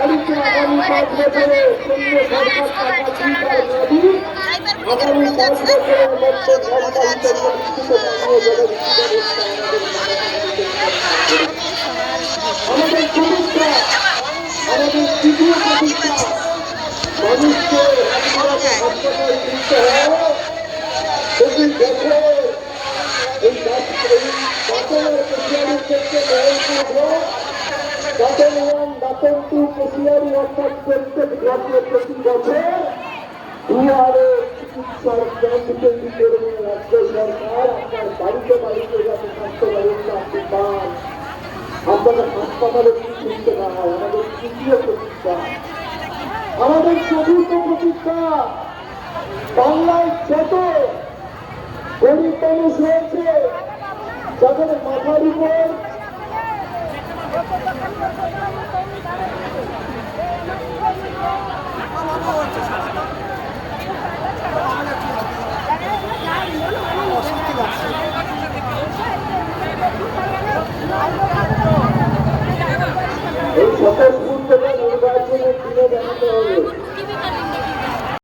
বাড়িতে আগামী 5 বছরে কেন্দ্র সরকার টাকা চিন্তার নদী আগামী 5 বছরের মধ্যে সম্পাদিত প্রতিষ্ঠিত পানীয় জলের ব্যবস্থা আমাদের প্রতিষ্ঠা আমাদের তৃতীয় প্রতিষ্ঠা মানুষকে হাসপাতাল দিতে হয় প্রতি বছর এই দাঁতনের কুশিয়ারির ক্ষেত্রে দাঁতন 1 দাঁতন 2 কুশিয়ারি অর্থাৎ প্রত্যেক ব্লকে প্রতি বছর দুয়ারে চিকিৎসার ক্যাম্প তৈরি করবে রাজ্য সরকার। আপনার বাড়িতে বাড়িতে যাতে স্বাস্থ্য ব্যবস্থা আপনি পান, আপনাদের হাসপাতালে চিকিৎসা না হয়। আমাদের তৃতীয় প্রতিষ্ঠা। আমাদের চতুর্থ প্রতিষ্ঠা, বাংলায় যত গরিব মানুষ রয়েছে যাদের মাথার উপর